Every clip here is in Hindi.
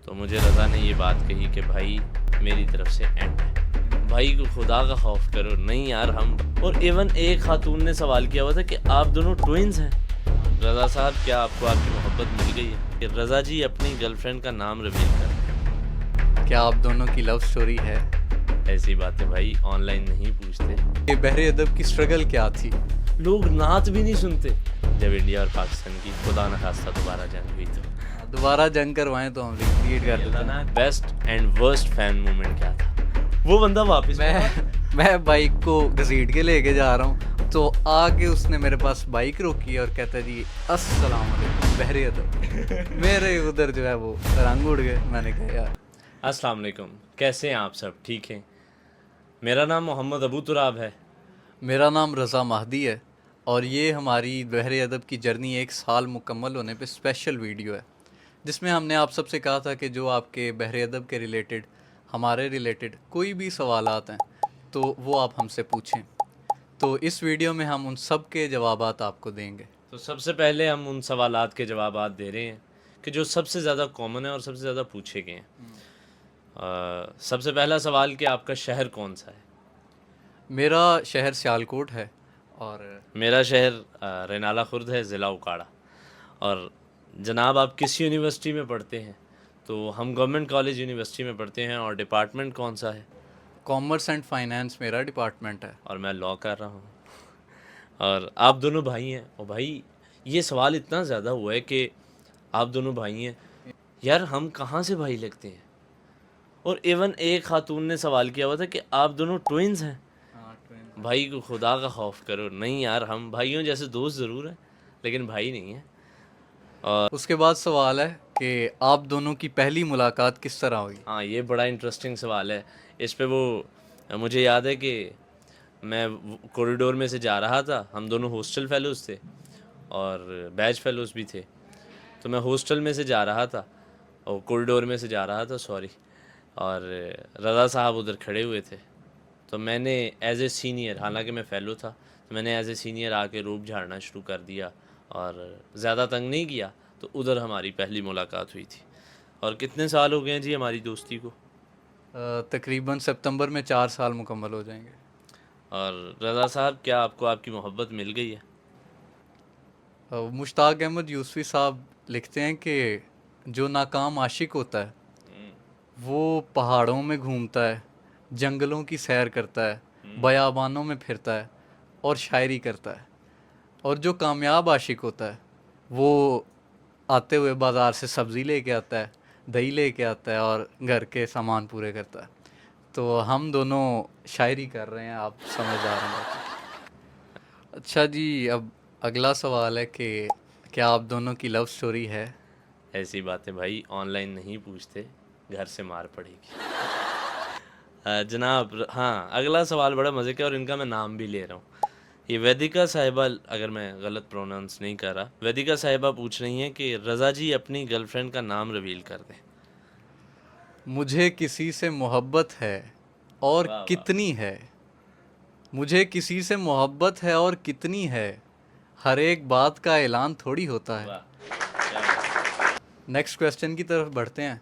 तो मुझे रज़ा ने ये बात कही कि भाई मेरी तरफ से एंड है, भाई को खुदा का खौफ करो, नहीं यार हम। और इवन एक खातून ने सवाल किया हुआ था कि आप दोनों ट्विन्स हैं। रज़ा साहब, क्या आपको आपकी मोहब्बत मिल गई है? कि रज़ा जी अपनी गर्लफ्रेंड का नाम रिवील कर। क्या आप दोनों की लव स्टोरी है? ऐसी बातें भाई ऑनलाइन नहीं पूछते। ये बहरे अदब की स्ट्रगल क्या थी? लोग नात भी नहीं सुनते। जब इंडिया और पाकिस्तान की खुदा न खास्ता दोबारा जंग हुई तो दोबारा जंग करवाएं तो हम रिक्रिएट कर लेते हैं। Best and worst fan moment क्या था? वो बंदा वापस मैं बाइक को घसीट के लेके जा रहा हूँ तो आके उसने मेरे पास बाइक रोकी और कहता जी अस्सलाम वालेकुम बहरे अदब। मेरे उधर जो है वो रंग उड़ गए। मैंने कहा यार अस्सलाम वालेकुम, कैसे हैं आप सब? ठीक हैं। मेरा नाम मोहम्मद अबू तुराब है। मेरा नाम रज़ा महदी है और ये हमारी बहरे अदब की जर्नी 1 साल मुकम्मल होने पे स्पेशल वीडियो है, जिसमें हमने आप सबसे कहा था कि जो आपके बहरे अदब के रिलेटेड, हमारे रिलेटेड कोई भी सवालात हैं तो वो आप हमसे पूछें। तो इस वीडियो में हम उन सब के जवाबात आपको देंगे। तो सबसे पहले हम उन सवालात के जवाबात दे रहे हैं कि जो सबसे ज़्यादा कॉमन है और सबसे ज़्यादा पूछे गए हैं। सबसे पहला सवाल कि आपका शहर कौन सा है? मेरा शहर सियालकोट है और मेरा शहर रेनाला खुर्द है, ज़िला उकाड़ा। और जनाब, आप किस यूनिवर्सिटी में पढ़ते हैं? तो हम गवर्नमेंट कॉलेज यूनिवर्सिटी में पढ़ते हैं। और डिपार्टमेंट कौन सा है? कॉमर्स एंड फाइनेंस मेरा डिपार्टमेंट है। और मैं लॉ कर रहा हूँ। और आप दोनों भाई हैं। और भाई, ये सवाल इतना ज़्यादा हुआ है कि आप दोनों भाई हैं, यार हम कहाँ से भाई लगते हैं? और इवन एक खातून ने सवाल किया हुआ था कि आप दोनों ट्विन्स हैं। भाई को खुदा का खौफ करो, नहीं यार हम भाइयों जैसे दोस्त ज़रूर हैं लेकिन भाई नहीं हैं। उसके बाद सवाल है कि आप दोनों की पहली मुलाकात किस तरह हुई? हाँ, ये बड़ा इंटरेस्टिंग सवाल है। इस पे वो मुझे याद है कि मैं कॉरिडोर में से जा रहा था। हम दोनों हॉस्टल फेलोज़ थे और बैच फेलोज़ भी थे। तो मैं हॉस्टल में से जा रहा था और कॉरिडोर में से जा रहा था, सॉरी। और रज़ा साहब उधर खड़े हुए थे। तो मैंने एज ए सीनियर, हालांकि मैं फ़ेलो था, तो मैंने एज ए सीनियर आके रूप झाड़ना शुरू कर दिया और ज़्यादा तंग नहीं किया। तो उधर हमारी पहली मुलाकात हुई थी। और कितने साल हो गए हैं जी हमारी दोस्ती को? तकरीबन सितंबर में 4 साल मुकम्मल हो जाएंगे। और रज़ा साहब, क्या आपको आपकी मोहब्बत मिल गई है? मुश्ताक अहमद यूसुफ़ी साहब लिखते हैं कि जो नाकाम आशिक होता है वो पहाड़ों में घूमता है, जंगलों की सैर करता है, बयाबानों में फिरता है और शायरी करता है। और जो कामयाब आशिक होता है वो आते हुए बाज़ार से सब्ज़ी लेके आता है, दही लेके आता है और घर के सामान पूरे करता है। तो हम दोनों शायरी कर रहे हैं, आप समझदार हैं। अच्छा जी, अब अगला सवाल है कि क्या आप दोनों की लव स्टोरी है? ऐसी बातें भाई ऑनलाइन नहीं पूछते, घर से मार पड़ेगी। जनाब, हाँ, अगला सवाल बड़ा मज़े का और इनका मैं नाम भी ले रहा हूँ। ये वेदिका साहिबा, अगर मैं गलत प्रोनाउंस नहीं कर रहा, वेदिका साहिबा पूछ रही हैं कि रज़ा जी अपनी गर्लफ्रेंड का नाम रिवील कर दें। मुझे किसी से मोहब्बत है और वाह वाह। कितनी है? मुझे किसी से मोहब्बत है और कितनी है? हर एक बात का ऐलान थोड़ी होता है। वाह। नेक्स्ट क्वेश्चन की तरफ बढ़ते हैं।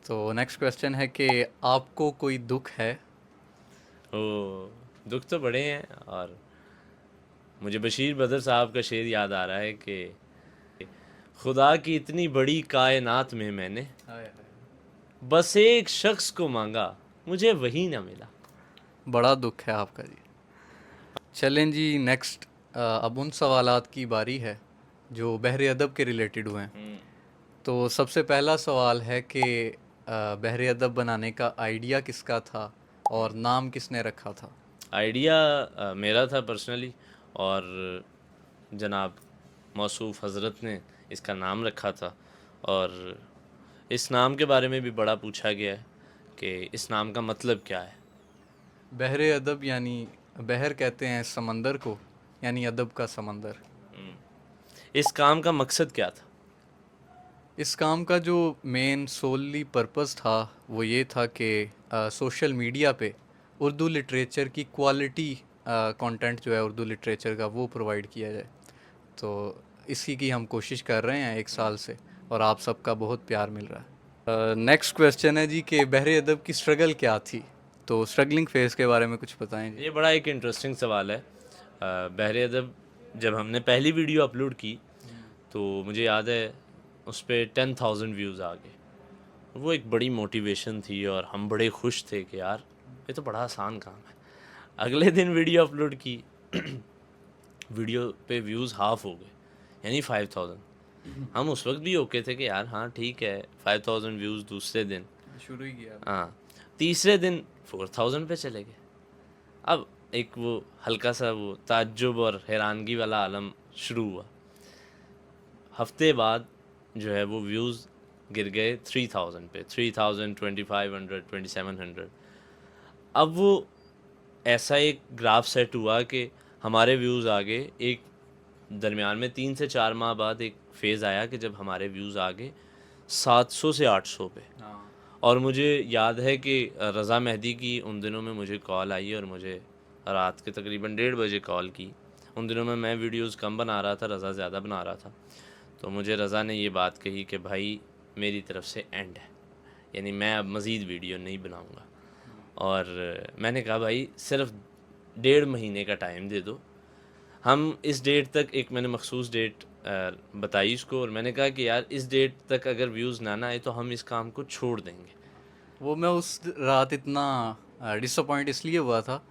तो नेक्स्ट क्वेश्चन है कि आपको कोई दुख है? ओ, दुख तो बड़े हैं। और मुझे बशीर बदर साहब का शेर याद आ रहा है कि खुदा की इतनी बड़ी कायनात में मैंने बस एक शख्स को मांगा, मुझे वही ना मिला। बड़ा दुख है आपका जी। चलें जी, नेक्स्ट अब उन सवालात की बारी है जो बहरे अदब के रिलेटेड हुए हैं। तो सबसे पहला सवाल है कि बहरे अदब बनाने का आइडिया किसका था और नाम किसने रखा था? आइडिया मेरा था पर्सनली, और जनाब मौसूफ़ हज़रत ने इसका नाम रखा था। और इस नाम के बारे में भी बड़ा पूछा गया है कि इस नाम का मतलब क्या है। बहरे अदब यानी बहर कहते हैं समंदर को, यानी अदब का समंदर। इस काम का मकसद क्या था? इस काम का जो मेन सोली पर्पस था वो ये था कि सोशल मीडिया पे उर्दू लिटरेचर की क्वालिटी कंटेंट जो है उर्दू लिटरेचर का वो प्रोवाइड किया जाए। तो इसी की हम कोशिश कर रहे हैं 1 साल से और आप सबका बहुत प्यार मिल रहा है। नेक्स्ट क्वेश्चन है जी कि बहरे अदब की स्ट्रगल क्या थी, तो स्ट्रगलिंग फेज़ के बारे में कुछ बताएं जी। ये बड़ा एक इंटरेस्टिंग सवाल है। बहरे अदब जब हमने पहली वीडियो अपलोड की तो मुझे याद है उस पर 10,000 व्यूज़ आ गए। वो एक बड़ी मोटिवेशन थी और हम बड़े खुश थे कि यार ये तो बड़ा आसान काम है। अगले दिन वीडियो अपलोड की, वीडियो पे व्यूज़ हाफ हो गए, यानी 5,000। हम उस वक्त भी ओके थे कि यार हाँ ठीक है, 5,000 व्यूज़। दूसरे दिन, शुरू ही किया। हाँ, तीसरे दिन 4,000 पे चले गए। अब एक वो हल्का सा वो ताज्जुब और हैरानगी वाला आलम शुरू हुआ। हफ्ते बाद जो है वो व्यूज़ गिर गए 3,000 पे, 3,000, 2,500, 2,700। अब वो ऐसा एक ग्राफ सेट हुआ कि हमारे व्यूज़ आ गए। एक दरमियान में 3 से 4 माह बाद एक फेज़ आया कि जब हमारे व्यूज़ आ गए 700 से 800 पे। हाँ। और मुझे याद है कि रज़ा मेहदी की उन दिनों में मुझे कॉल आई और मुझे रात के तकरीबन 1:30 बजे कॉल की। उन दिनों में मैं वीडियोस कम बना रहा था, रज़ा ज़्यादा बना रहा था। तो मुझे रज़ा ने ये बात कही कि भाई मेरी तरफ से एंड है, यानी मैं अब मज़ीद वीडियो नहीं बनाऊँगा। और मैंने कहा भाई सिर्फ 1.5 महीने का टाइम दे दो, हम इस डेट तक, एक मैंने मखसूस डेट बताई इसको, और मैंने कहा कि यार इस डेट तक अगर व्यूज़ ना आए तो हम इस काम को छोड़ देंगे। वो मैं उस रात इतना डिसअपॉइंट इसलिए हुआ था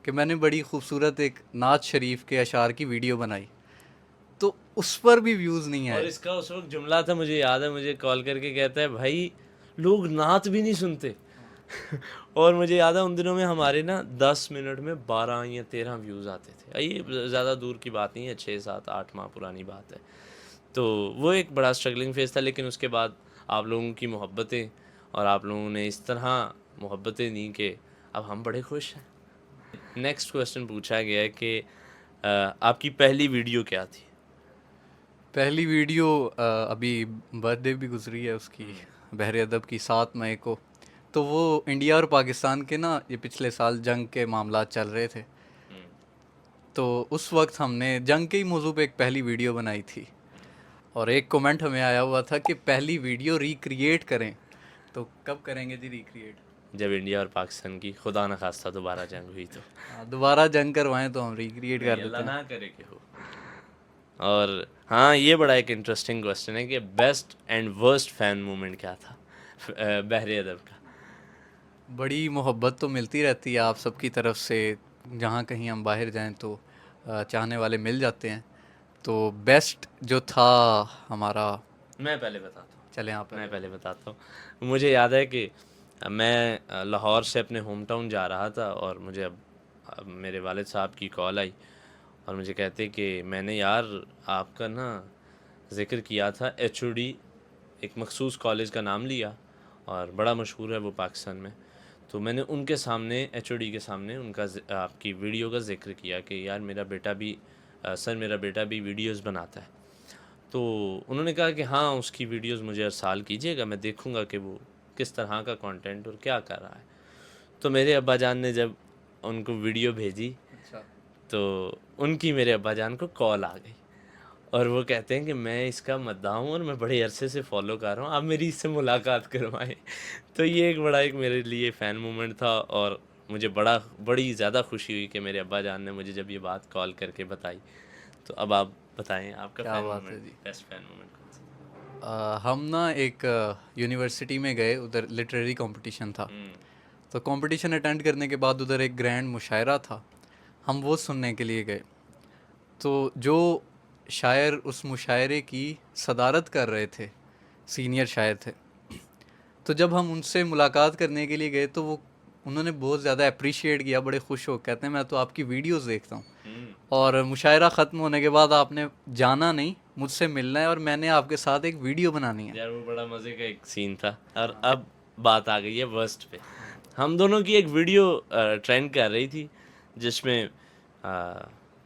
कि मैंने बड़ी खूबसूरत एक नात शरीफ के अशार की वीडियो बनाई, तो उस पर भी व्यूज़ नहीं और आए। इसका उस वक्त जुमला था, मुझे याद है, मुझे कॉल करके कहता है भाई लोग नात भी नहीं सुनते। और मुझे याद है उन दिनों में हमारे ना 10 मिनट में 12 या 13 व्यूज़ आते थे। ये ज़्यादा दूर की बात नहीं है, 6, 7, 8 माह पुरानी बात है। तो वो एक बड़ा स्ट्रगलिंग फेज़ था, लेकिन उसके बाद आप लोगों की मोहब्बतें और आप लोगों ने इस तरह मोहब्बतें दी कि अब हम बड़े खुश हैं। नेक्स्ट क्वेश्चन पूछा गया है कि आपकी पहली वीडियो क्या थी? पहली वीडियो अभी बर्थडे भी गुजरी है उसकी, बहरे अदब की 7 मई को। तो वो इंडिया और पाकिस्तान के ना ये पिछले साल जंग के मामलात चल रहे थे, तो उस वक्त हमने जंग के ही मौजू पे एक पहली वीडियो बनाई थी। और एक कमेंट हमें आया हुआ था कि पहली वीडियो रिक्रिएट करें, तो कब करेंगे जी रिक्रिएट? जब इंडिया और पाकिस्तान की खुदा न खास्ता दोबारा जंग हुई तो। दोबारा जंग करवाएं तो हम रिक्रिएट नहीं, कर अल्लाह देते हैं। ना करे कि हो। और हाँ, ये बड़ा एक इंटरेस्टिंग क्वेश्चन है कि best and worst fan moment क्या था बहरे अदब का? बड़ी मोहब्बत तो मिलती रहती है आप सबकी तरफ से, जहाँ कहीं हम बाहर जाएं तो चाहने वाले मिल जाते हैं। तो बेस्ट जो था हमारा, मैं पहले बताता हूँ, चलें आप मैं पहले पहले बताता हूँ। मुझे याद है कि मैं लाहौर से अपने होम टाउन जा रहा था और मुझे अब मेरे वालिद साहब की कॉल आई और मुझे कहते कि मैंने यार आपका ना ज़िक्र किया था, एचओडी एक मखसूस कॉलेज का नाम लिया और बड़ा मशहूर है वो पाकिस्तान में। तो मैंने उनके सामने, एचओडी के सामने उनका आपकी वीडियो का ज़िक्र किया कि यार मेरा बेटा भी सर मेरा बेटा भी वीडियोस बनाता है। तो उन्होंने कहा कि हाँ उसकी वीडियोस मुझे अरसाल कीजिएगा, मैं देखूंगा कि वो किस तरह का कंटेंट और क्या कर रहा है। तो मेरे अब्बा जान ने जब उनको वीडियो भेजी अच्छा। तो उनकी मेरे अब्बा जान को कॉल आ गई और वो कहते हैं कि मैं इसका मद्दाह हूँ और मैं बड़े अरसे से फॉलो कर रहा हूँ, आप मेरी इससे मुलाकात करवाएं। तो ये एक बड़ा एक मेरे लिए फ़ैन मोमेंट था और मुझे बड़ी ज़्यादा खुशी हुई कि मेरे अब्बा जान ने मुझे जब ये बात कॉल करके बताई। तो अब आप बताएं आपका क्या फ़ैन बात है मोमेंट, जी। बेस्ट फ़ैन मोमेंट कौन सा? हम ना एक यूनिवर्सिटी में गए, उधर लिटरेरी कंपटीशन था। तो कंपटीशन अटेंड करने के बाद उधर एक ग्रैंड मुशायरा था, हम वो सुनने के लिए गए। तो जो शायर उस मुशायरे की सदारत कर रहे थे, सीनियर शायर थे, तो जब हम उनसे मुलाकात करने के लिए गए तो वो उन्होंने बहुत ज़्यादा अप्रिशिएट किया, बड़े खुश हो, कहते हैं मैं तो आपकी वीडियोस देखता हूँ और मुशायरा ख़त्म होने के बाद आपने जाना नहीं, मुझसे मिलना है और मैंने आपके साथ एक वीडियो बनानी है। यार वो बड़ा मज़े का एक सीन था। और अब बात आ गई है वर्स्ट पे। हम दोनों की एक वीडियो ट्रेंड कर रही थी जिसमें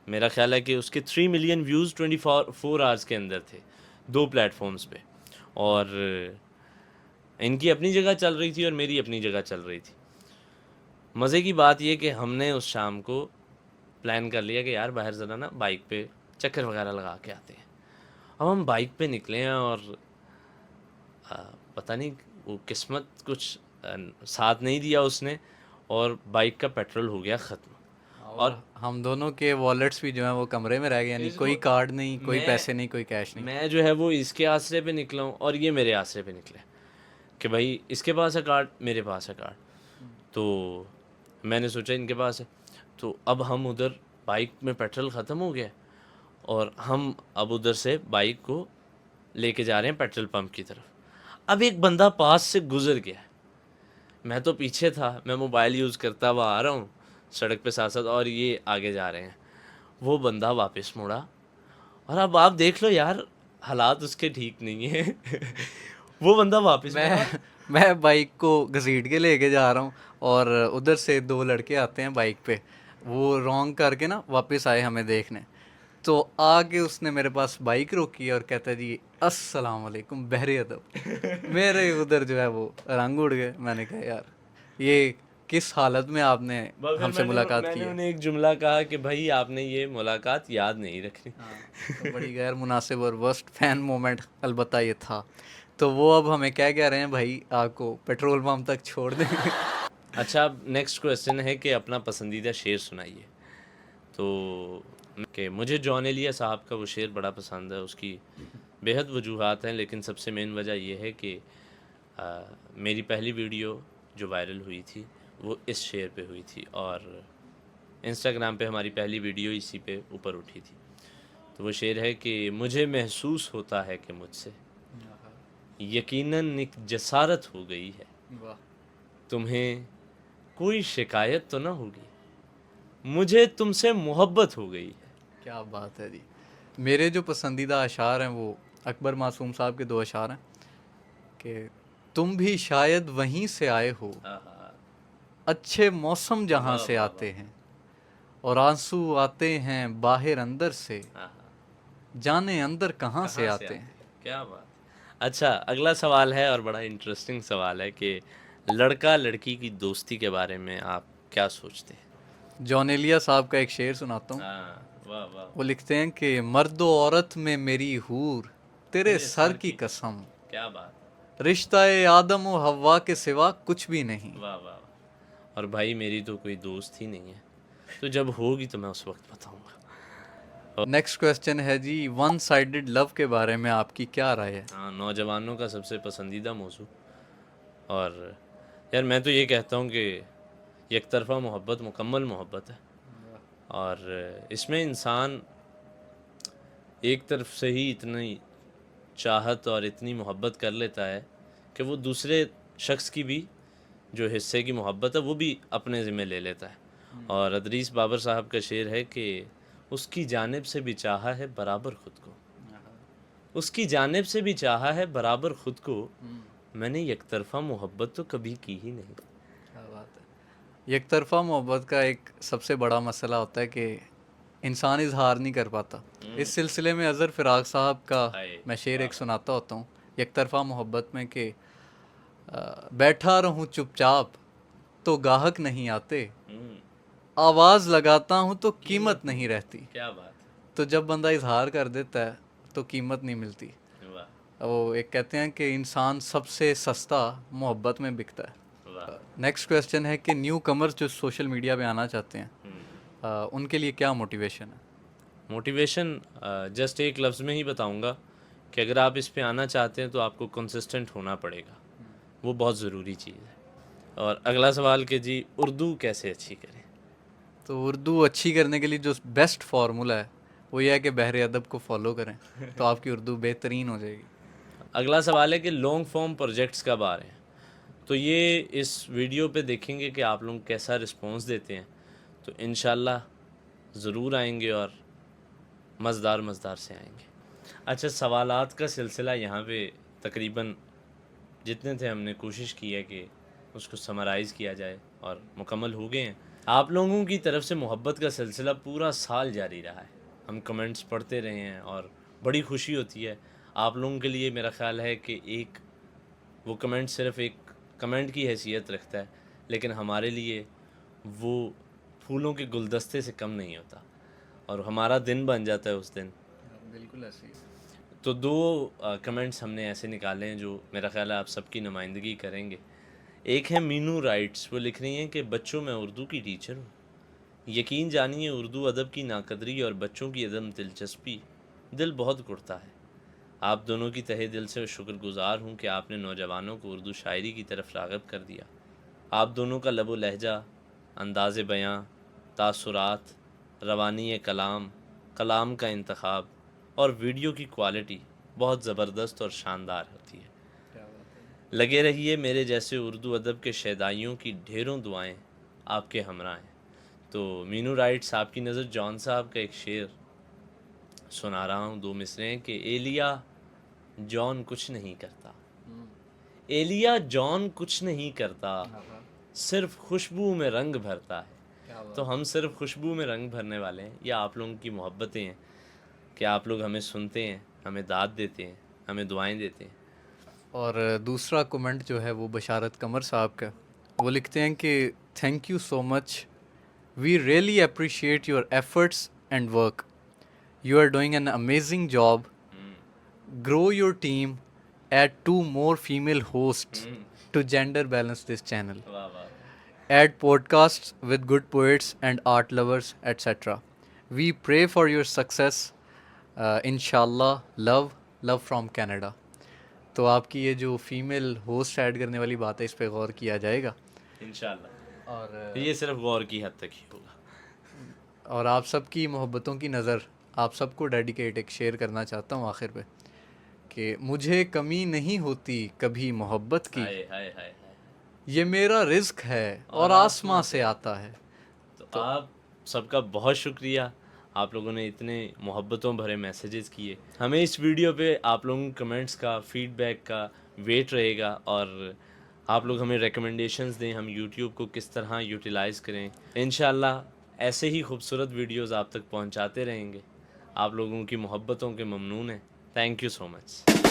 मेरा ख्याल है कि उसके 3 मिलियन व्यूज़ 24 आवर्स के अंदर थे, 2 प्लेटफॉर्म्स पे। और इनकी अपनी जगह चल रही थी और मेरी अपनी जगह चल रही थी। मज़े की बात ये कि हमने उस शाम को प्लान कर लिया कि यार बाहर ज़रा ना बाइक पे चक्कर वगैरह लगा के आते हैं। अब हम बाइक पे निकले हैं और पता नहीं वो किस्मत कुछ साथ नहीं दिया उसने, और बाइक का पेट्रोल हो गया ख़त्म। और हम दोनों के वॉलेट्स भी जो हैं वो कमरे में रह गए, यानी कोई कार्ड नहीं, कोई पैसे नहीं, कोई कैश नहीं। मैं जो है वो इसके आसरे पे निकला हूँ और ये मेरे आसरे पे निकले कि भाई इसके पास है कार्ड, मेरे पास है कार्ड। तो मैंने सोचा इनके पास है, तो अब हम उधर बाइक में पेट्रोल ख़त्म हो गया और हम अब उधर से बाइक को लेके जा रहे हैं पेट्रोल पंप की तरफ। अब एक बंदा पास से गुजर गया, मैं तो पीछे था, मैं मोबाइल यूज़ करता हुआ आ रहा हूँ सड़क पे साथ साथ, और ये आगे जा रहे हैं। वो बंदा वापस मुड़ा, और अब आप देख लो यार, हालात उसके ठीक नहीं है। वो बंदा वापस मुड़ा। मैं बाइक को घसीट के लेके जा रहा हूँ और उधर से दो लड़के आते हैं बाइक पे, वो रॉन्ग करके ना वापस आए हमें देखने। तो आके उसने मेरे पास बाइक रोकी और कहता है जी अस्सलाम वालेकुम बहरे अदब। मेरे उधर जो है वो रंग उड़ गए। मैंने कहा यार ये किस हालत में आपने फिर हमसे मुलाकात की मैंने है। उन्हें एक जुमला कहा कि भाई आपने ये मुलाकात याद नहीं रखनी। तो बड़ी गैर मुनासिब और वर्स्ट फैन मोमेंट अलबत्ता ये था। तो वो अब हमें क्या कह रहे हैं भाई, आपको पेट्रोल पंप तक छोड़ दें। अच्छा, अब नेक्स्ट क्वेश्चन है कि अपना पसंदीदा शेर सुनाइए। तो कि मुझे जॉन एलिया साहब का वो शेर बड़ा पसंद है, उसकी बेहद वजूहात हैं, लेकिन सबसे मेन वजह यह है कि मेरी पहली वीडियो जो वायरल हुई थी वो इस शेर पे हुई थी, और इंस्टाग्राम पे हमारी पहली वीडियो इसी पे ऊपर उठी थी। तो वो शेर है कि मुझे महसूस होता है कि मुझसे यकीनन एक जसारत हो गई है, वाह, तुम्हें कोई शिकायत तो ना होगी, मुझे तुमसे मोहब्बत हो गई है। क्या बात है जी। मेरे जो पसंदीदा अशार हैं वो अकबर मासूम साहब के दो अशार हैं कि तुम भी शायद वहीं से आए हो, आहा, अच्छे मौसम जहाँ वाह से वाह आते हैं, और आंसू आते हैं बाहर अंदर से, वाह, आहा, जाने अंदर कहाँ से कहाँ से आते आते हैं। हैं, क्या बात। अच्छा, अगला सवाल है और बड़ा इंटरेस्टिंग सवाल है कि लड़का लड़की की दोस्ती के बारे में आप क्या सोचते हैं? जॉन एलिया साहब का एक शेर सुनाता हूँ। हाँ, वाह वाह, वो लिखते हैं कि मर्द औरत में मेरी हूर, तेरे तेरे सर सर की की कसम, क्या बात, रिश्ता ए आदम व हव्वा के सिवा कुछ भी नहीं। वाह वाह वाह। और भाई मेरी तो कोई दोस्त ही नहीं है, तो जब होगी तो मैं उस वक्त बताऊंगा। नेक्स्ट क्वेश्चन है जी, वन साइडेड लव के बारे में आपकी क्या राय है। हाँ, नौजवानों का सबसे पसंदीदा मौजू। और यार मैं तो ये कहता हूँ कि एक तरफ़ा मोहब्बत मुकम्मल मोहब्बत है, और इसमें इंसान एक तरफ से ही इतनी चाहत और इतनी मोहब्बत कर लेता है कि वो दूसरे शख्स की भी जो हिस्से की मोहब्बत है वो भी अपने ज़िम्मे ले लेता है। और अदरीस बाबर साहब का शेर है कि उसकी जानिब से भी चाहा है बराबर ख़ुद को, उसकी जानिब से भी चाहा है बराबर ख़ुद को, मैंने एक तरफ़ा मोहब्बत तो कभी की ही नहीं। क्या बात है। एक तरफा मोहब्बत का एक सबसे बड़ा मसला होता है कि इंसान इजहार नहीं कर पाता। इस सिलसिले में अज़हर फ़िराक साहब का हाय, मैं शेर एक सुनाता होता हूँ एक तरफा मोहब्बत में कि बैठा रहूं चुपचाप तो गाहक नहीं आते, आवाज़ लगाता हूँ तो कीमत नहीं रहती। क्या बात तो जब बंदा इजहार कर देता है तो कीमत नहीं मिलती। है, वाह वो एक कहते हैं कि इंसान सबसे सस्ता मोहब्बत में बिकता है। वाह। नेक्स्ट क्वेश्चन है कि न्यू कमर्स जो सोशल मीडिया पे आना चाहते हैं, उनके लिए क्या मोटिवेशन है। मोटिवेशन जस्ट एक लफ्ज़ में ही बताऊंगा कि अगर आप इस पे आना चाहते हैं तो आपको कंसिस्टेंट होना पड़ेगा, वो बहुत ज़रूरी चीज़ है। और अगला सवाल कि जी उर्दू कैसे अच्छी करें। तो उर्दू अच्छी करने के लिए जो बेस्ट फार्मूला है वो ये है कि बहरे अदब को फॉलो करें तो आपकी उर्दू बेहतरीन हो जाएगी। अगला सवाल है कि लॉन्ग फॉर्म प्रोजेक्ट्स कब आ रहे हैं। तो ये इस वीडियो पे देखेंगे कि आप लोग कैसा रिस्पॉन्स देते हैं, तो इंशाल्लाह ज़रूर आएंगे और मज़ेदार से आएंगे। अच्छा, सवालात का सिलसिला यहाँ पे तकरीबन जितने थे हमने कोशिश की है कि उसको समराइज़ किया जाए और मुकम्मल हो गए हैं। आप लोगों की तरफ से मोहब्बत का सिलसिला पूरा साल जारी रहा है, हम कमेंट्स पढ़ते रहे हैं और बड़ी खुशी होती है। आप लोगों के लिए मेरा ख़्याल है कि एक वो कमेंट सिर्फ़ एक कमेंट की हैसियत रखता है, लेकिन हमारे लिए वो फूलों के गुलदस्ते से कम नहीं होता, और हमारा दिन बन जाता है उस दिन। बिल्कुल ऐसे ही। तो दो कमेंट्स हमने ऐसे निकाले हैं जो मेरा ख्याल है आप सबकी नुमाइंदगी करेंगे। एक है मीनू राइट्स, वो लिख रही हैं कि बच्चों मैं उर्दू की टीचर हूँ, यकीन जानिए उर्दू अदब की नाकदरी और बच्चों की अदम दिलचस्पी दिल बहुत कुड़ता है। आप दोनों की तहे दिल से शुक्रगुजार हूँ कि आपने नौजवानों को उर्दू शायरी की तरफ राग़िब कर दिया। आप दोनों का लबो लहजा, अंदाज़ बयां, तासुरात, रवानी कलाम, कलाम का इंतखाब और वीडियो की क्वालिटी बहुत ज़बरदस्त और शानदार होती है। लगे रहिए, मेरे जैसे उर्दू अदब के शैदाइयों की ढेरों दुआएं आपके हमरा हैं। तो मीनू राइट्स, आपकी नज़र जॉन साहब का एक शेर सुना रहा हूँ, दो मिसरे हैं कि एलिया जॉन कुछ नहीं करता, एलिया जॉन कुछ नहीं करता, सिर्फ खुशबू में रंग भरता है। तो हम सिर्फ खुशबू में रंग भरने वाले हैं, या आप लोगों की मोहब्बतें हैं कि आप लोग हमें सुनते हैं, हमें दाद देते हैं, हमें दुआएं देते हैं। और दूसरा कमेंट जो है वो बशारत कमर साहब का, वो लिखते हैं कि thank you so much, we really appreciate your efforts and work, you are doing an amazing job, grow your team, add 2 more female hosts to gender balance this channel, वाह वाह, add podcasts with good poets and art lovers, etc. We pray for your success, inshallah. Love from Canada. तो आपकी ये जो फीमेल होस्ट ऐड करने वाली बात है, इस पे गौर किया जाएगा। इंशाल्लाह। और ये सिर्फ गौर की हद तक ही होगा। और आप सबकी मोहब्बतों की नज़र आप सबको डेडिकेट एक शेयर करना चाहता हूँ आखिर पे, कि मुझे कमी नहीं होती कभी मोहब्बत की, हाय हाय हाय हाय। ये मेरा रिस्क है और आसमां से आता है। तो आप सबका बहुत शुक्रिया, आप लोगों ने इतने मोहब्बतों भरे मैसेजेस किए। हमें इस वीडियो पे आप लोगों के कमेंट्स का, फीडबैक का वेट रहेगा, और आप लोग हमें रिकमेंडेशंस दें हम यूट्यूब को किस तरह यूटिलाइज़ करें। इंशाल्लाह ऐसे ही खूबसूरत वीडियोस आप तक पहुंचाते रहेंगे। आप लोगों की मोहब्बतों के ममनून हैं। Thank you so much.